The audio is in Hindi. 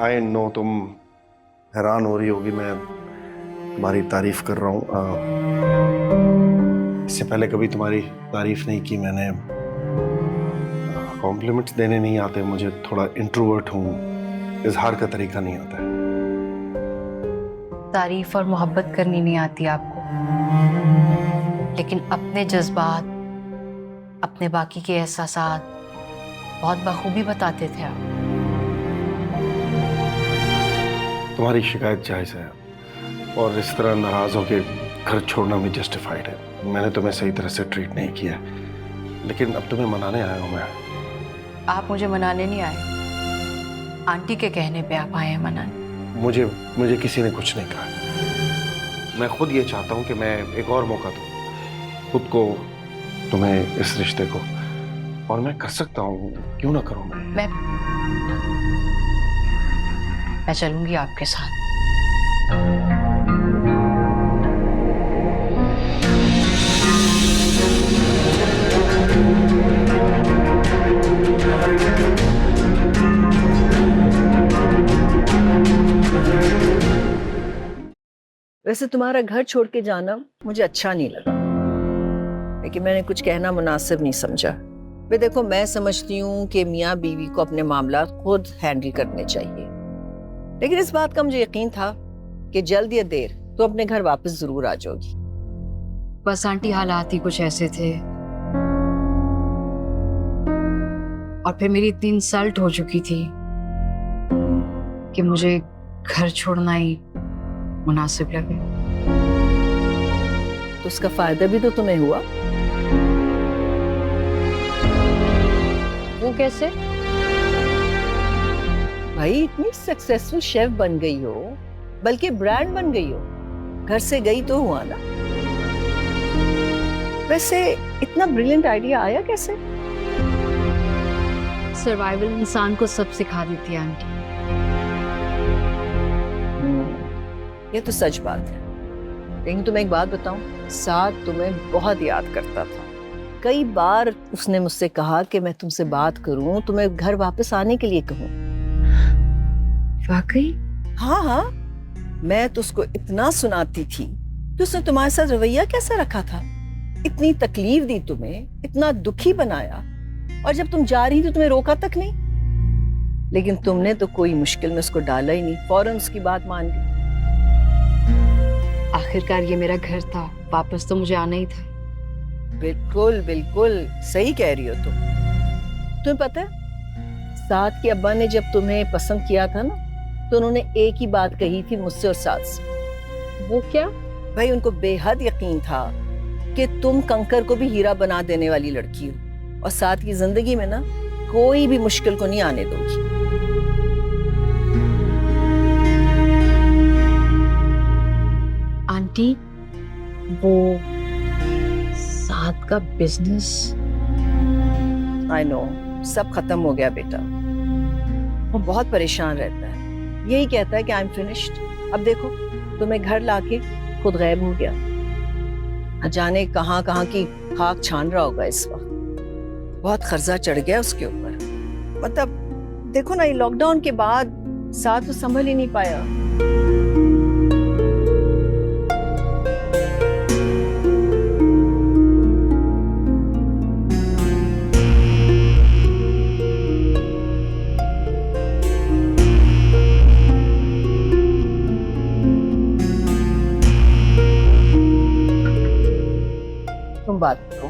आई नो तुम हैरान हो रही होगी मैं तुम्हारी तारीफ कर रहा हूँ। इससे पहले कभी तुम्हारी तारीफ नहीं की मैंने। कॉम्प्लीमेंट्स देने नहीं आते मुझे, थोड़ा इंट्रोवर्ट हूँ, इजहार का तरीका नहीं आता है। तारीफ और मोहब्बत करनी नहीं आती आपको, लेकिन अपने जज्बात, अपने बाकी के एहसासात बहुत बखूबी बताते थे आप। तुम्हारी शिकायत जायज़ है और इस तरह नाराज होकर घर छोड़ना भी जस्टिफाइड है। मैंने तुम्हें सही तरह से ट्रीट नहीं किया, लेकिन अब तुम्हें मनाने आया हूँ मैं। आप मुझे मनाने नहीं आए, आंटी के कहने पे आप आए हैं मनाने। मुझे किसी ने कुछ नहीं कहा। मैं खुद ये चाहता हूँ कि मैं एक और मौका दूँ खुद को, तुम्हें, इस रिश्ते को, और मैं कर सकता हूँ, क्यों ना करूँ मैं चलूंगी आपके साथ। वैसे तुम्हारा घर छोड़ के जाना मुझे अच्छा नहीं लगा, लेकिन मैंने कुछ कहना मुनासिब नहीं समझा। वे देखो, मैं समझती हूँ कि मियाँ बीवी को अपने मामला खुद हैंडल करने चाहिए, लेकिन इस बात का मुझे यकीन था कि जल्द या देर तो अपने घर वापस जरूर आ जाओगी। बस आंटी हालात ही कुछ ऐसे थे, और फिर मेरी इतनी इंसल्ट हो चुकी थी कि मुझे घर छोड़ना ही मुनासिब लगे। तो उसका फायदा भी तो तुम्हें हुआ। वो कैसे? भाई, इतनी सक्सेसफुल शेफ बन गई हो, बल्कि ब्रांड बन गई हो, घर से गई तो हुआ ना। वैसे इतना ब्रिलियंट आइडिया आया कैसे? सर्वाइवल इंसान को सब सिखा देती है आंटी। ये तो सच बात है, लेकिन तुम्हें एक बात बताऊं, साथ तुम्हें बहुत याद करता था। कई बार उसने मुझसे कहा कि मैं तुमसे बात करूं, तुम्हें घर वापस आने के लिए कहूं। वाकई? हाँ हाँ, मैं तो उसको इतना सुनाती थी कि उसने तुम्हारे साथ रवैया कैसा रखा था, इतनी तकलीफ दी तुम्हें, इतना दुखी बनाया, और जब तुम जा रही थी तुम्हें रोका तक नहीं। लेकिन तुमने तो कोई मुश्किल में उसको डाला ही नहीं, फौरन उसकी बात मान गई। आखिरकार ये मेरा घर था, वापस तो मुझे आना ही था। बिल्कुल बिल्कुल सही कह रही हो तुम। तुम्हें पता है, साद के अब्बा ने जब तुम्हें पसंद किया था ना, तो उन्होंने एक ही बात कही थी मुझसे और साद से। वो क्या? भाई, उनको बेहद यकीन था कि तुम कंकर को भी हीरा बना देने वाली लड़की हो, और साद की जिंदगी में ना कोई भी मुश्किल को नहीं आने दोगी। आंटी, वो साद का बिजनेस? आई नो, सब खत्म हो गया बेटा। वो बहुत परेशान रहता है, यही कहता है कि आई एम फिनिश्ड। अब देखो, तुम्हें घर लाके खुद गायब हो गया। न जाने कहाँ कहाँ की खाक छान रहा होगा इस वक्त। बहुत खर्चा चढ़ गया उसके ऊपर। मतलब देखो ना, ये लॉकडाउन के बाद साथ तो संभल ही नहीं पाया। तुम बात करो।